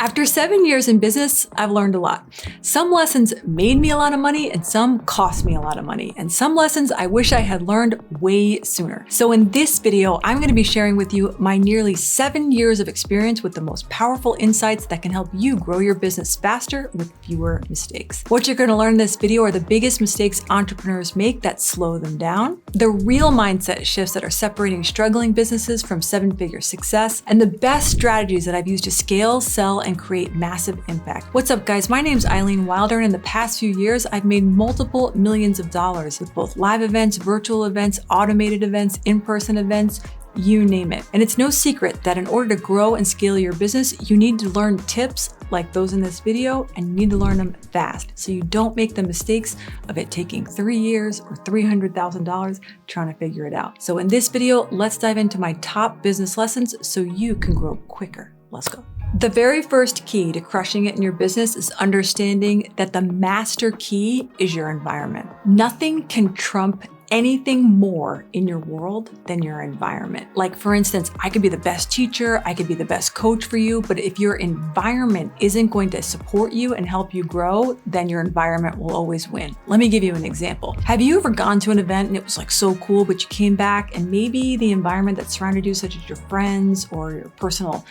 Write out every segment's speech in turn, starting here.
After 7 years in business, I've learned a lot. Some lessons made me a lot of money and some cost me a lot of money. And some lessons I wish I had learned way sooner. So in this video, I'm going to be sharing with you my nearly 7 years of experience with the most powerful insights that can help you grow your business faster with fewer mistakes. What you're going to learn in this video are the biggest mistakes entrepreneurs make that slow them down, the real mindset shifts that are separating struggling businesses from seven-figure success, and the best strategies that I've used to scale, sell, and create massive impact. What's up, guys? My name's Eileen Wilder, and in the past few years, I've made multiple millions of dollars with both live events, virtual events, automated events, in-person events, you name it. And it's no secret that in order to grow and scale your business, you need to learn tips like those in this video, and you need to learn them fast so you don't make the mistakes of it taking 3 years or $300,000 trying to figure it out. So in this video, let's dive into my top business lessons so you can grow quicker. Let's go. The very first key to crushing it in your business is understanding that the master key is your environment. Nothing can trump anything more in your world than your environment. Like, for instance, I could be the best teacher, I could be the best coach for you, but if your environment isn't going to support you and help you grow, then your environment will always win. Let me give you an example. Have you ever gone to an event and it was like so cool, but you came back and maybe the environment that surrounded you, such as your friends or your personal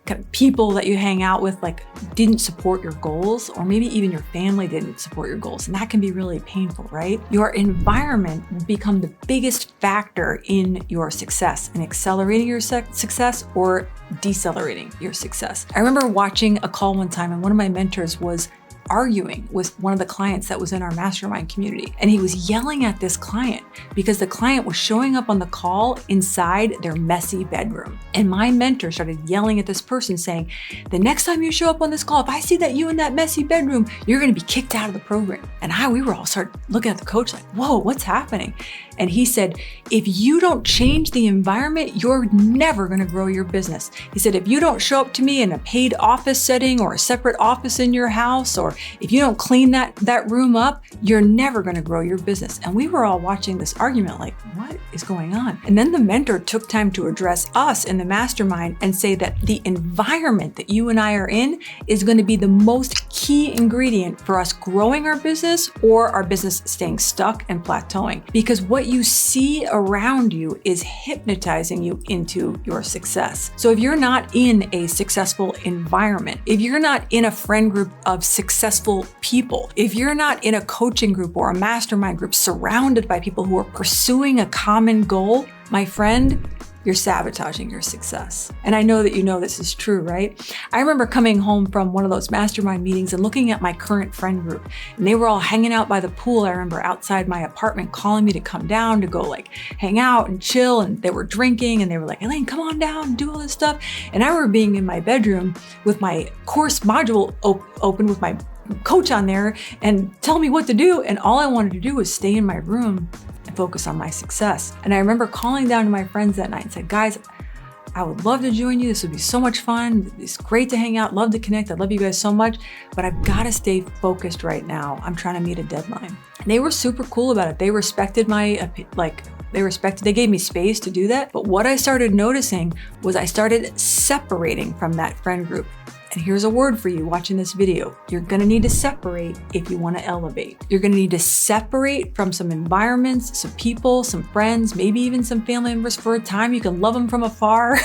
kind of people that you hang out with, like didn't support your goals, or maybe even your family didn't support your goals. And that can be really painful, right? Your environment will become the biggest factor in your success, in accelerating your success or decelerating your success. I remember watching a call one time and one of my mentors was arguing with one of the clients that was in our mastermind community. And he was yelling at this client because the client was showing up on the call inside their messy bedroom. And my mentor started yelling at this person saying, the next time you show up on this call, if I see that you in that messy bedroom, you're going to be kicked out of the program. And we were all started looking at the coach like, whoa, what's happening? And he said, if you don't change the environment, you're never going to grow your business. He said, if you don't show up to me in a paid office setting or a separate office in your house, or if you don't clean that room up, you're never going to grow your business. And we were all watching this argument like, what is going on? And then the mentor took time to address us in the mastermind and say that the environment that you and I are in is going to be the most key ingredient for us growing our business or our business staying stuck and plateauing. Because what you see around you is hypnotizing you into your success. So if you're not in a successful environment, if you're not in a friend group of successful people, if you're not in a coaching group or a mastermind group surrounded by people who are pursuing a common goal, my friend, you're sabotaging your success. And I know that you know this is true, right? I remember coming home from one of those mastermind meetings and looking at my current friend group, and they were all hanging out by the pool. I remember outside my apartment calling me to come down to go like hang out and chill, and they were drinking and they were like, Eileen, come on down and do all this stuff. And I remember being in my bedroom with my course module open with my coach on there and tell me what to do. And all I wanted to do was stay in my room and focus on my success. And I remember calling down to my friends that night and said, guys, I would love to join you. This would be so much fun. It's great to hang out. Love to connect. I love you guys so much, but I've got to stay focused right now. I'm trying to meet a deadline. And they were super cool about it. They respected they gave me space to do that. But what I started noticing was I started separating from that friend group. And here's a word for you watching this video. You're gonna need to separate if you wanna elevate. You're gonna need to separate from some environments, some people, some friends, maybe even some family members for a time. You can love them from afar.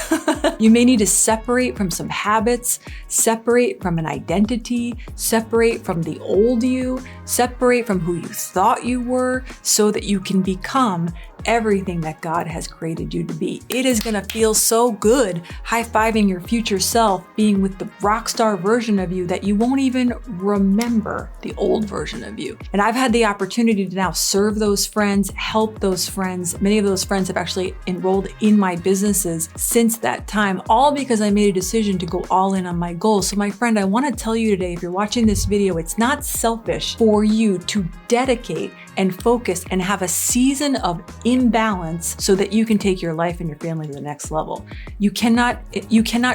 You may need to separate from some habits, separate from an identity, separate from the old you, separate from who you thought you were, so that you can become everything that God has created you to be. It is gonna feel so good high-fiving your future self, being with the rock star version of you that you won't even remember the old version of you. And I've had the opportunity to now serve those friends, help those friends. Many of those friends have actually enrolled in my businesses since that time, all because I made a decision to go all in on my goals. So my friend, I wanna tell you today, if you're watching this video, it's not selfish for you to dedicate and focus and have a season of imbalance so that you can take your life and your family to the next level. You cannot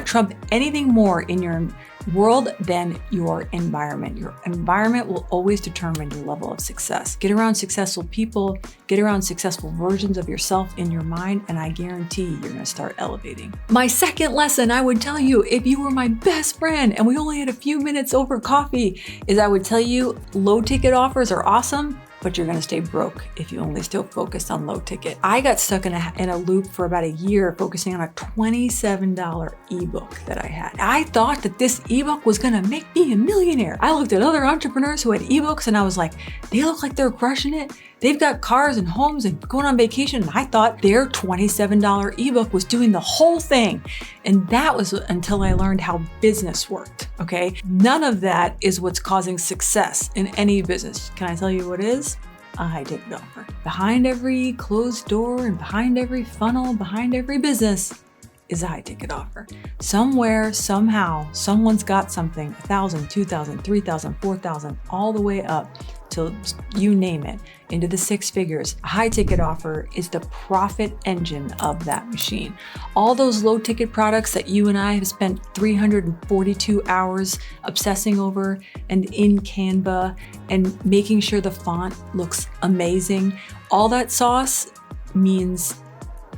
trump anything more in your world than your environment. Your environment will always determine your level of success. Get around successful people, get around successful versions of yourself in your mind, and I guarantee you're gonna start elevating. My second lesson I would tell you, if you were my best friend and we only had a few minutes over coffee, is I would tell you low ticket offers are awesome, but you're gonna stay broke if you only still focus on low ticket. I got stuck in a loop for about a year focusing on a $27 ebook that I had. I thought that this ebook was gonna make me a millionaire. I looked at other entrepreneurs who had ebooks and I was like, they look like they're crushing it. They've got cars and homes and going on vacation. And I thought their $27 ebook was doing the whole thing. And that was until I learned how business worked, okay? None of that is what's causing success in any business. Can I tell you what is? A high ticket offer. Behind every closed door and behind every funnel, behind every business is a high ticket offer. Somewhere, somehow, someone's got something, 1,000, 2,000, 3,000, 4,000, all the way up till you name it, into the six figures. A high ticket offer is the profit engine of that machine. All those low ticket products that you and I have spent 342 hours obsessing over and in Canva and making sure the font looks amazing, all that sauce means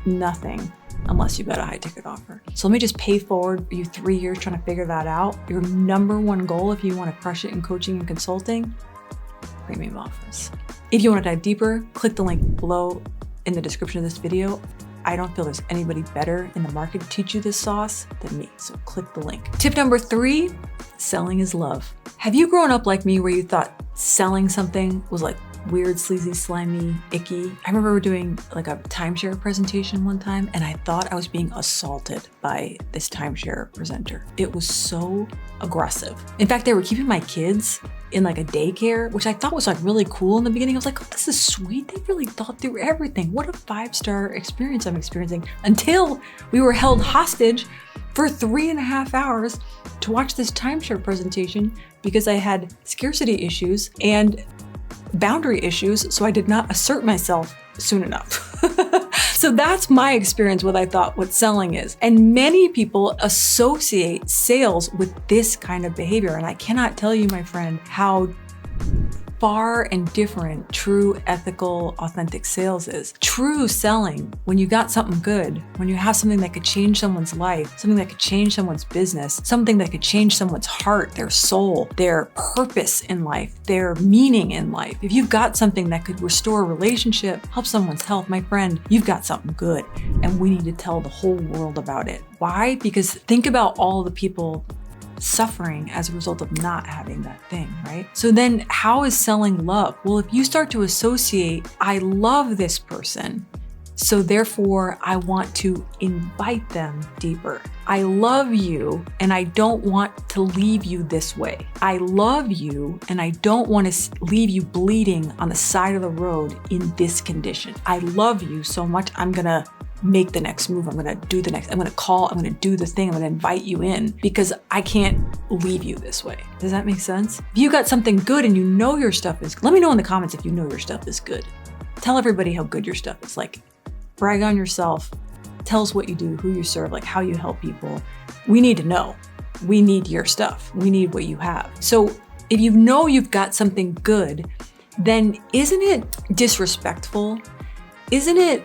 nothing unless you've got a high ticket offer. So let me just pay forward you 3 years trying to figure that out. Your number one goal if you want to crush it in coaching and consulting, premium offers. If you want to dive deeper, click the link below in the description of this video. I don't feel there's anybody better in the market to teach you this sauce than me, so click the link. Tip number 3, selling is love. Have you grown up like me where you thought selling something was like weird, sleazy, slimy, icky? I remember we were doing like a timeshare presentation one time and I thought I was being assaulted by this timeshare presenter. It was so aggressive. In fact, they were keeping my kids in like a daycare, which I thought was like really cool in the beginning. I was like, oh, this is sweet. They really thought through everything. What a 5-star experience I'm experiencing, until we were held hostage for 3.5 hours to watch this timeshare presentation because I had scarcity issues and boundary issues, so I did not assert myself soon enough. So that's my experience with I thought what selling is. And many people associate sales with this kind of behavior. And I cannot tell you, my friend, how far and different true, ethical, authentic sales is. True selling, when you got something good, when you have something that could change someone's life, something that could change someone's business, something that could change someone's heart, their soul, their purpose in life, their meaning in life. If you've got something that could restore a relationship, help someone's health, my friend, you've got something good. And we need to tell the whole world about it. Why? Because think about all the people suffering as a result of not having that thing, right? So then how is selling love? Well, if you start to associate, I love this person, so therefore I want to invite them deeper. I love you and I don't want to leave you this way. I love you and I don't want to leave you bleeding on the side of the road in this condition. I love you so much, I'm gonna make the next move. I'm gonna do the next, I'm gonna call, I'm gonna do the thing, I'm gonna invite you in because I can't leave you this way. Does that make sense? If you got something good and you know your stuff is, let me know in the comments if you know your stuff is good. Tell everybody how good your stuff is. Like, brag on yourself, tell us what you do, who you serve, like how you help people. We need to know. We need your stuff. We need what you have. So if you know you've got something good, then isn't it disrespectful? Isn't it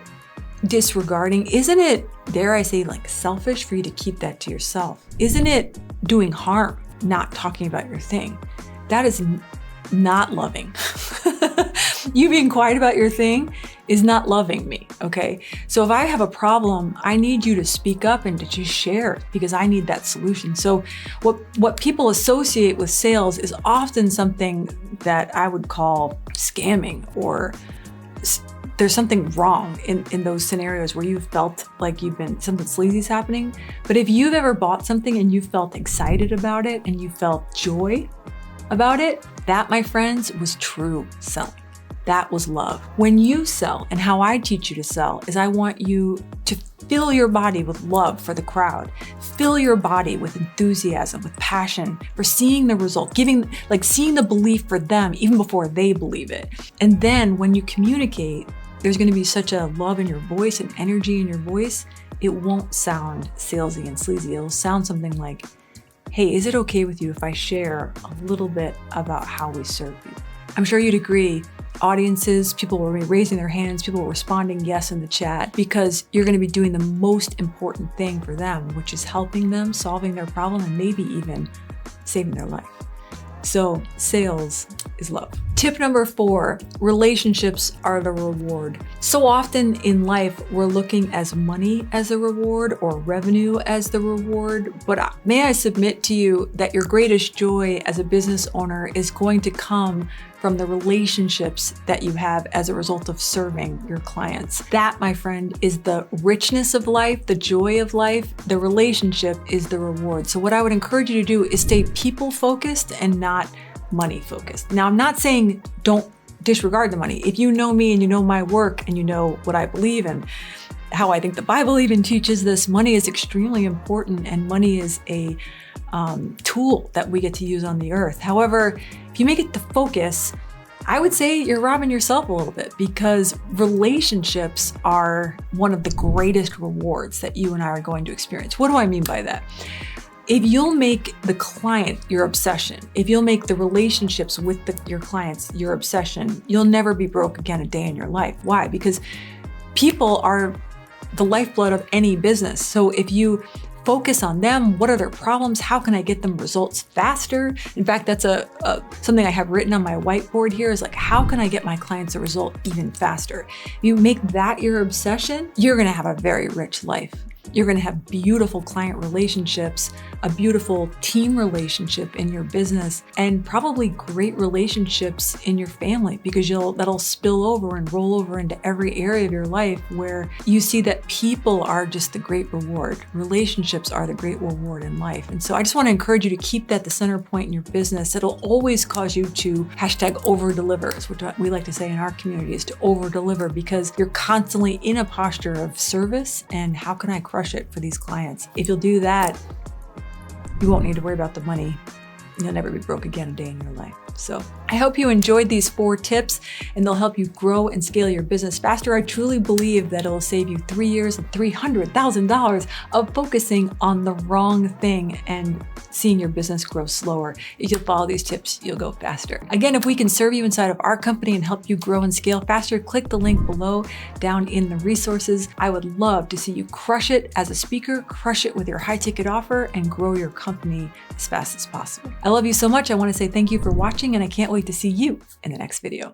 disregarding? Isn't it, dare I say, like selfish for you to keep that to yourself? Isn't it doing harm, not talking about your thing? That is not loving. You being quiet about your thing is not loving me, okay? So if I have a problem, I need you to speak up and to just share because I need that solution. So what people associate with sales is often something that I would call scamming, or there's something wrong in those scenarios where you felt like you've been, something sleazy's happening. But if you've ever bought something and you felt excited about it and you felt joy about it, that, my friends, was true selling. That was love. When you sell, and how I teach you to sell, is I want you to fill your body with love for the crowd. Fill your body with enthusiasm, with passion for seeing the result, seeing the belief for them even before they believe it. And then when you communicate, there's gonna be such a love in your voice and energy in your voice, it won't sound salesy and sleazy. It'll sound something like, hey, is it okay with you if I share a little bit about how we serve you? I'm sure you'd agree. Audiences, people were raising their hands, people were responding yes in the chat, because you're going to be doing the most important thing for them, which is helping them, solving their problem, and maybe even saving their life. So sales is love. Tip number 4, relationships are the reward. So often in life, we're looking as money as the reward or revenue as the reward. But may I submit to you that your greatest joy as a business owner is going to come from the relationships that you have as a result of serving your clients. That, my friend, is the richness of life, the joy of life. The relationship is the reward. So what I would encourage you to do is stay people focused and not money focused. Now, I'm not saying don't disregard the money. If you know me and you know my work and you know what I believe and how I think the Bible even teaches this, money is extremely important, and money is a tool that we get to use on the earth. However, if you make it the focus, I would say you're robbing yourself a little bit, because relationships are one of the greatest rewards that you and I are going to experience. What do I mean by that? If you'll make the client your obsession, if you'll make the relationships with your clients your obsession, you'll never be broke again a day in your life. Why? Because people are the lifeblood of any business. So if you focus on them, what are their problems? How can I get them results faster? In fact, that's something I have written on my whiteboard here, is like, how can I get my clients a result even faster? If you make that your obsession, you're gonna have a very rich life. You're going to have beautiful client relationships, a beautiful team relationship in your business, and probably great relationships in your family, because that'll spill over and roll over into every area of your life where you see that people are just the great reward. Relationships are the great reward in life. And so I just want to encourage you to keep that the center point in your business. It'll always cause you to #over-deliver, is what we like to say in our community, is to over-deliver, because you're constantly in a posture of service and how can I crush it for these clients. If you'll do that, you won't need to worry about the money. You'll never be broke again a day in your life. So I hope you enjoyed these 4 tips and they'll help you grow and scale your business faster. I truly believe that it'll save you 3 years and $300,000 of focusing on the wrong thing and seeing your business grow slower. If you'll follow these tips, you'll go faster. Again, if we can serve you inside of our company and help you grow and scale faster, click the link below down in the resources. I would love to see you crush it as a speaker, crush it with your high ticket offer, and grow your company as fast as possible. I love you so much. I want to say thank you for watching, and I can't wait to see you in the next video.